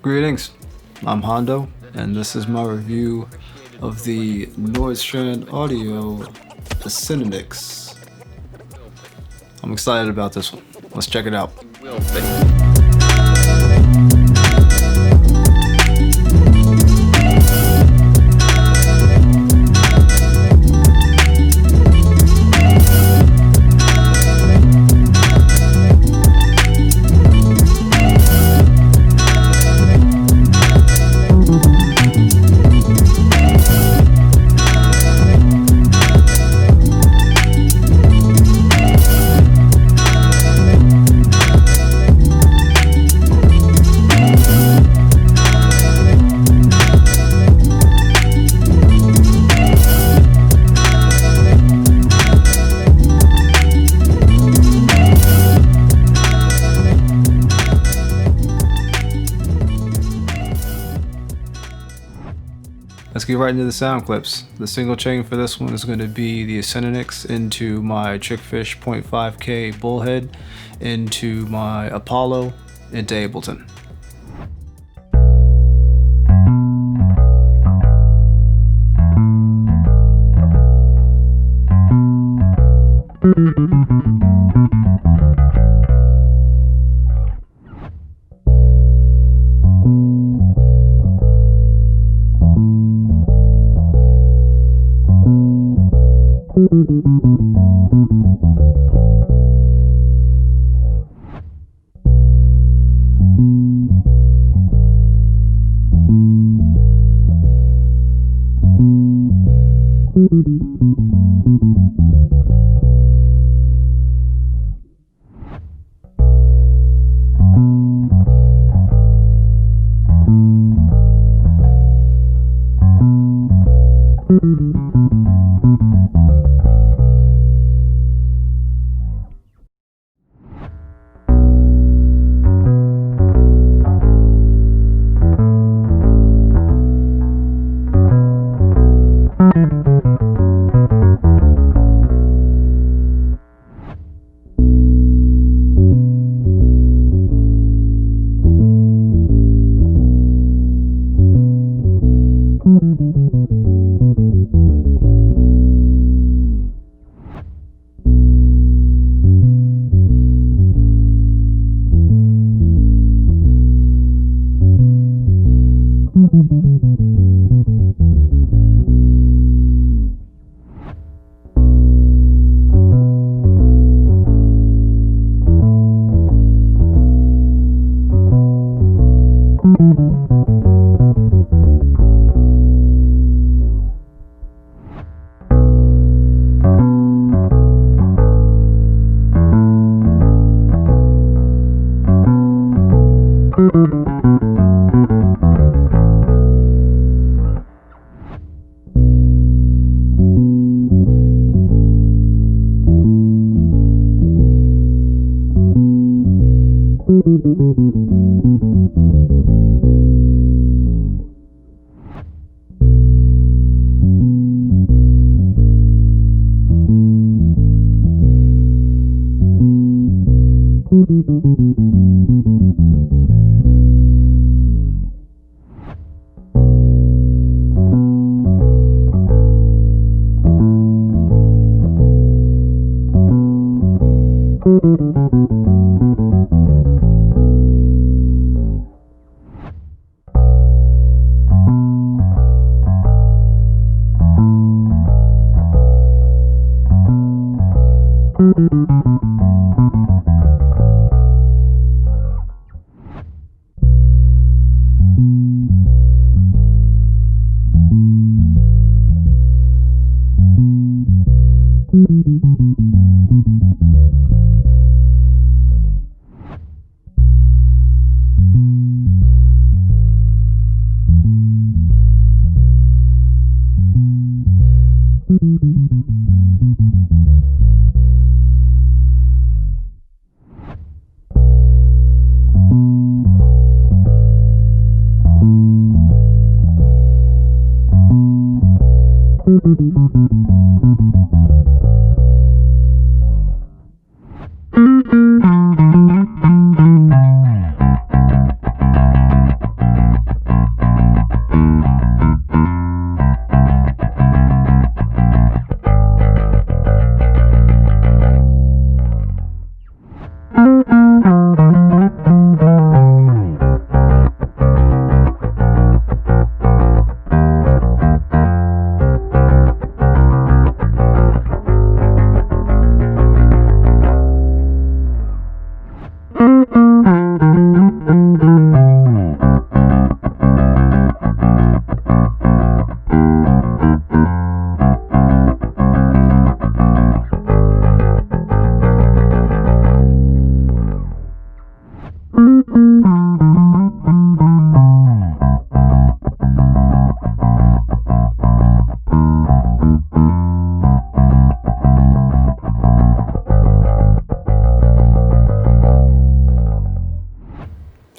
Greetings, I'm Hondo, and this is my review of the Nordstrand Acinonyx. I'm excited about this one. Let's check it out. Let's get right into the sound clips. The single chain for this one is going to be the Acinonyx into my Trickfish 0.5K Bullhead, into my Apollo, into Ableton.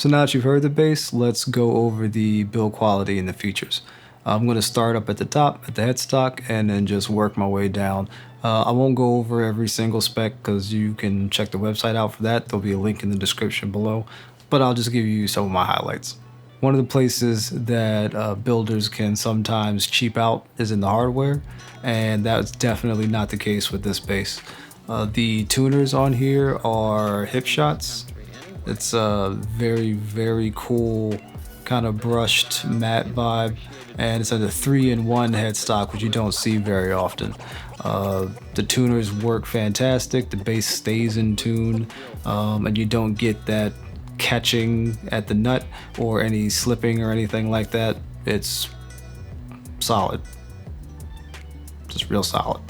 So now that you've heard the bass, let's go over the build quality and the features. I'm going to start up at the top at the headstock and then just work my way down. I won't go over every single spec because you can check the website out for that. There'll be a link in the description below, but I'll just give you some of my highlights. One of the places that builders can sometimes cheap out is in the hardware, and that's definitely not the case with this bass. The tuners on here are hip shots. It's a very, very cool kind of brushed matte vibe, and it's a 3-in-1 headstock, which you don't see very often. The tuners work fantastic, the bass stays in tune, and you don't get that catching at the nut or any slipping or anything like that. It's solid, just real solid.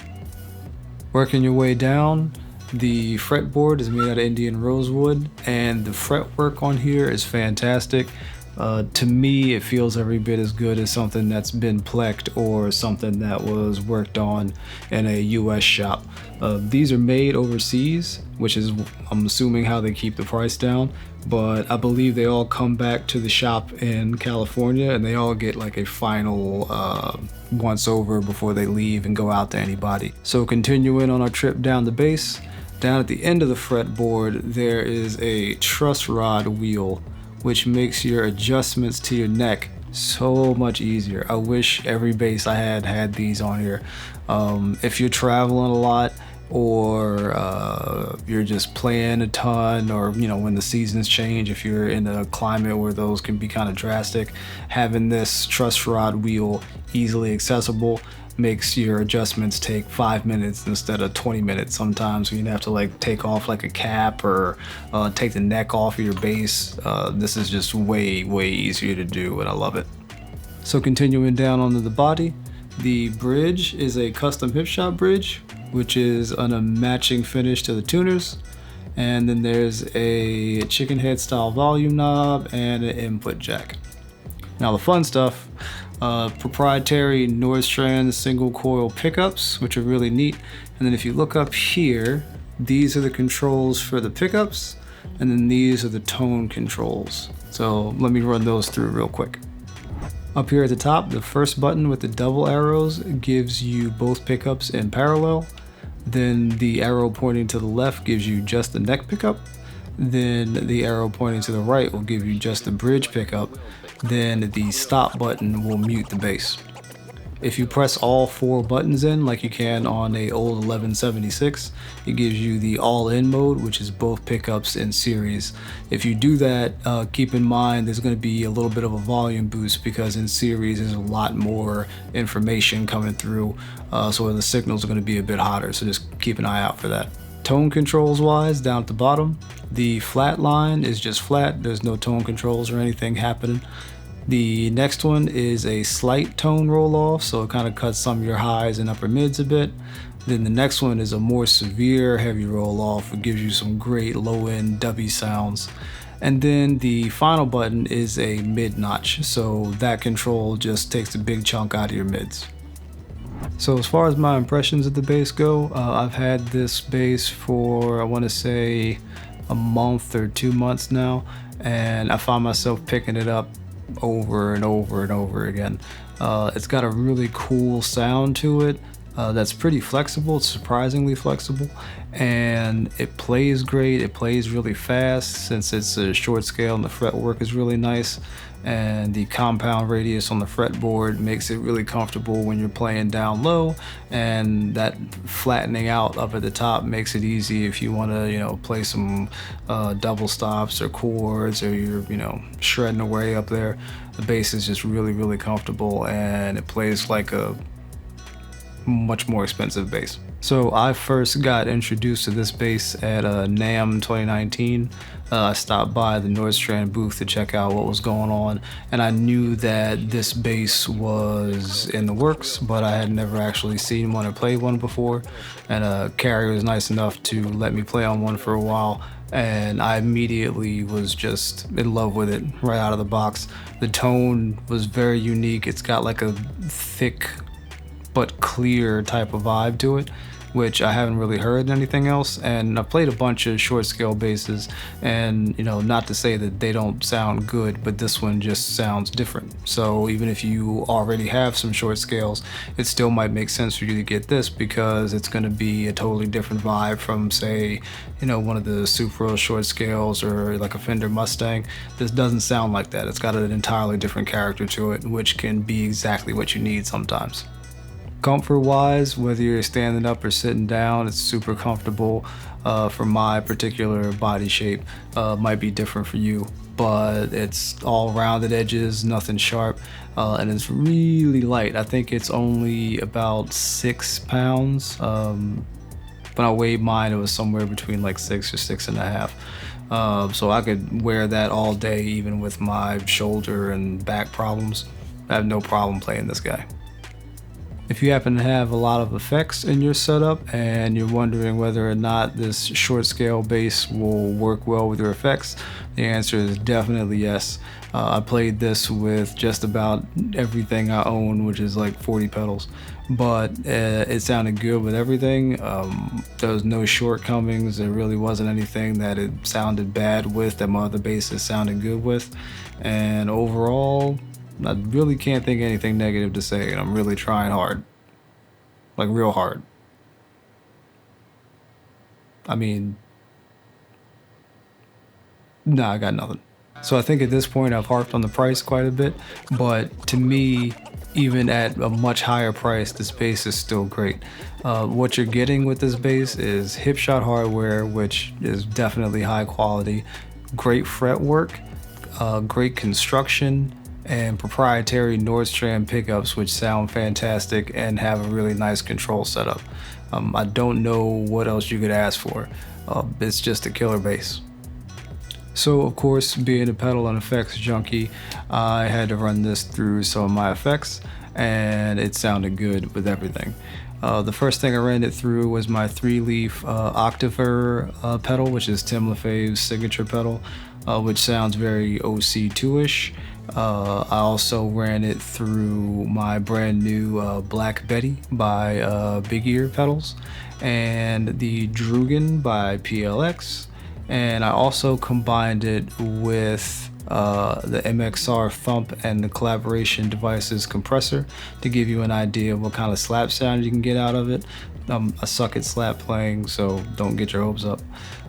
Working your way down, the fretboard is made out of Indian rosewood, and the fretwork on here is fantastic. To me, it feels every bit as good as something that's been plecked or something that was worked on in a US shop. These are made overseas, which is, I'm assuming, how they keep the price down, but I believe they all come back to the shop in California and they all get like a final once over before they leave and go out to anybody. So continuing on our trip down the bass, down at the end of the fretboard, there is a truss rod wheel, which makes your adjustments to your neck so much easier. I wish every bass I had these on here. If you're traveling a lot, or you're just playing a ton, or when the seasons change, if you're in a climate where those can be kind of drastic, having this truss rod wheel easily accessible makes your adjustments take 5 minutes instead of 20 minutes sometimes, when you have to like take off like a cap or take the neck off of your bass. This is just way easier to do, and I love it. So continuing down onto the body, the bridge is a custom hip shot bridge, which is on a matching finish to the tuners. And then there's a chicken head style volume knob and an input jack. Now the fun stuff, proprietary Nordstrand single coil pickups, which are really neat. And then if you look up here, these are the controls for the pickups, and then these are the tone controls. So let me run those through real quick. Up here at the top, the first button with the double arrows gives you both pickups in parallel. Then the arrow pointing to the left gives you just the neck pickup. Then the arrow pointing to the right will give you just the bridge pickup. Then the stop button will mute the bass. If you press all 4 buttons in like you can on a old 1176, it gives you the all-in mode, which is both pickups in series. If you do that, keep in mind there's going to be a little bit of a volume boost, because in series there's a lot more information coming through, so the signals are going to be a bit hotter, so just keep an eye out for that. Tone controls wise, down at the bottom, the flat line is just flat. There's no tone controls or anything happening. The next one is a slight tone roll off, so it kind of cuts some of your highs and upper mids a bit. Then the next one is a more severe heavy roll off. It gives you some great low end dubby sounds. And then the final button is a mid notch, so that control just takes a big chunk out of your mids. So as far as my impressions of the bass go, I've had this bass for, I want to say, a month or 2 months now, and I find myself picking it up over and over and over again. It's got a really cool sound to it that's pretty flexible. It's surprisingly flexible, and it plays great. It plays really fast since it's a short scale and the fretwork is really nice, and the compound radius on the fretboard makes it really comfortable when you're playing down low, and that flattening out up at the top makes it easy if you want to play some double stops or chords, or you're shredding away up there. The bass is just really comfortable, and it plays like a much more expensive bass. So I first got introduced to this bass at NAMM 2019. I stopped by the Nordstrand booth to check out what was going on, and I knew that this bass was in the works, but I had never actually seen one or played one before. And Carrie was nice enough to let me play on one for a while, and I immediately was just in love with it right out of the box. The tone was very unique. It's got like a thick but clear type of vibe to it, which I haven't really heard anything else. And I've played a bunch of short scale basses, and you know, not to say that they don't sound good, but this one just sounds different. So even if you already have some short scales, it still might make sense for you to get this, because it's going to be a totally different vibe from, say, you know, one of the Supra short scales or like a Fender Mustang. This doesn't sound like that. It's got an entirely different character to it, which can be exactly what you need sometimes. Comfort wise, whether you're standing up or sitting down, it's super comfortable. For my particular body shape, might be different for you, but it's all rounded edges, nothing sharp, and it's really light. I think it's only about 6 pounds. When I weighed mine, it was somewhere between like 6 or 6.5. So I could wear that all day, even with my shoulder and back problems. I have no problem playing this guy. If you happen to have a lot of effects in your setup and you're wondering whether or not this short scale bass will work well with your effects, the answer is definitely yes. I played this with just about everything I own, which is like 40 pedals, but it sounded good with everything. There was no shortcomings. There really wasn't anything that it sounded bad with that my other basses sounded good with. And overall, I really can't think of anything negative to say, and I'm really trying hard. Like, real hard. I mean, nah, I got nothing. So I think at this point I've harped on the price quite a bit, but to me, even at a much higher price, this bass is still great. What you're getting with this bass is Hipshot hardware, which is definitely high quality, great fretwork, great construction, and proprietary Nordstrand pickups, which sound fantastic and have a really nice control setup. I don't know what else you could ask for. It's just a killer bass. So of course, being a pedal and effects junkie, I had to run this through some of my effects, and it sounded good with everything. The first thing I ran it through was my 3-leaf Octaver pedal, which is Tim LaFave's signature pedal, which sounds very OC2-ish. I also ran it through my brand new Black Betty by Big Ear pedals, and the Drugan by PLX, and I also combined it with the MXR Thump and the Collaboration Devices Compressor to give you an idea of what kind of slap sound you can get out of it. I suck at slap playing, so don't get your hopes up.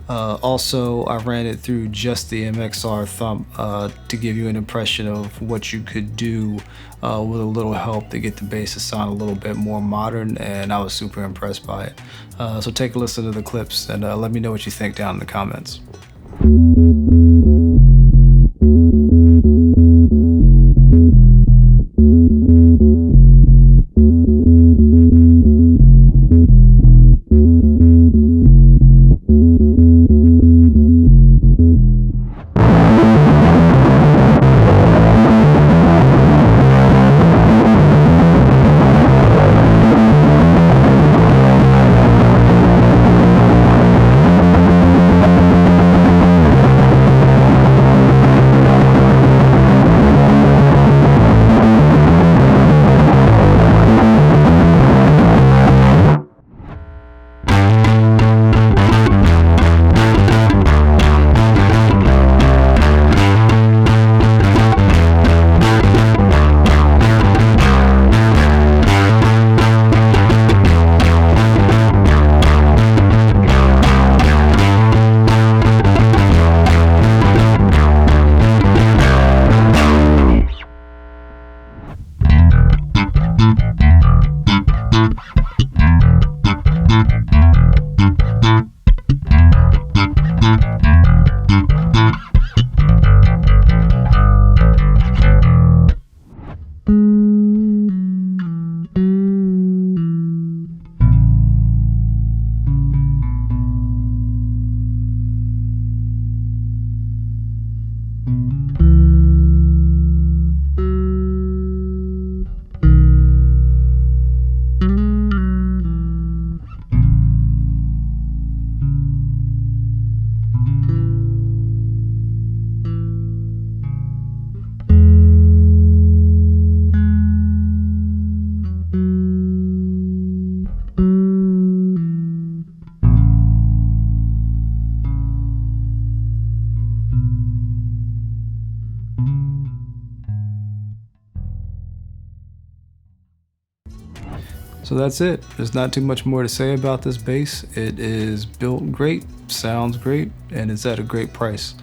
Also, I ran it through just the MXR Thump to give you an impression of what you could do with a little help to get the bass to sound a little bit more modern, and I was super impressed by it. So take a listen to the clips and let me know what you think down in the comments. So that's it. There's not too much more to say about this bass. It is built great, sounds great, and it's at a great price.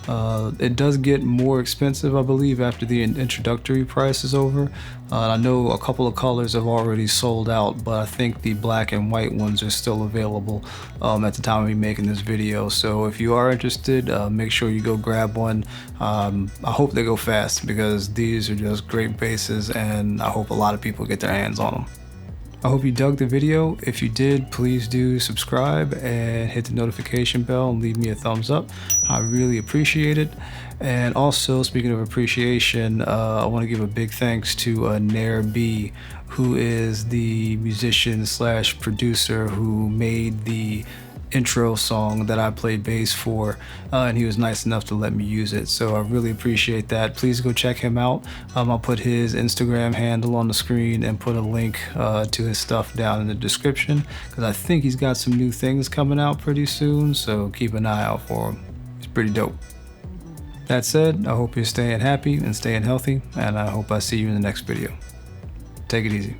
It does get more expensive, I believe, after the introductory price is over. I know a couple of colors have already sold out, but I think the black and white ones are still available at the time of me making this video. So if you are interested, make sure you go grab one. I hope they go fast because these are just great basses, and I hope a lot of people get their hands on them. I hope you dug the video. If you did, please do subscribe and hit the notification bell and leave me a thumbs up. I really appreciate it. And also, speaking of appreciation, I want to give a big thanks to Nair B, who is the musician slash producer who made the intro song that I played bass for, and he was nice enough to let me use it, so I really appreciate that. Please go check him out. I'll put his Instagram handle on the screen and put a link to his stuff down in the description, because I think he's got some new things coming out pretty soon, so keep an eye out for him. He's pretty dope. That said, I hope you're staying happy and staying healthy, and I hope I see you in the next video. Take it easy.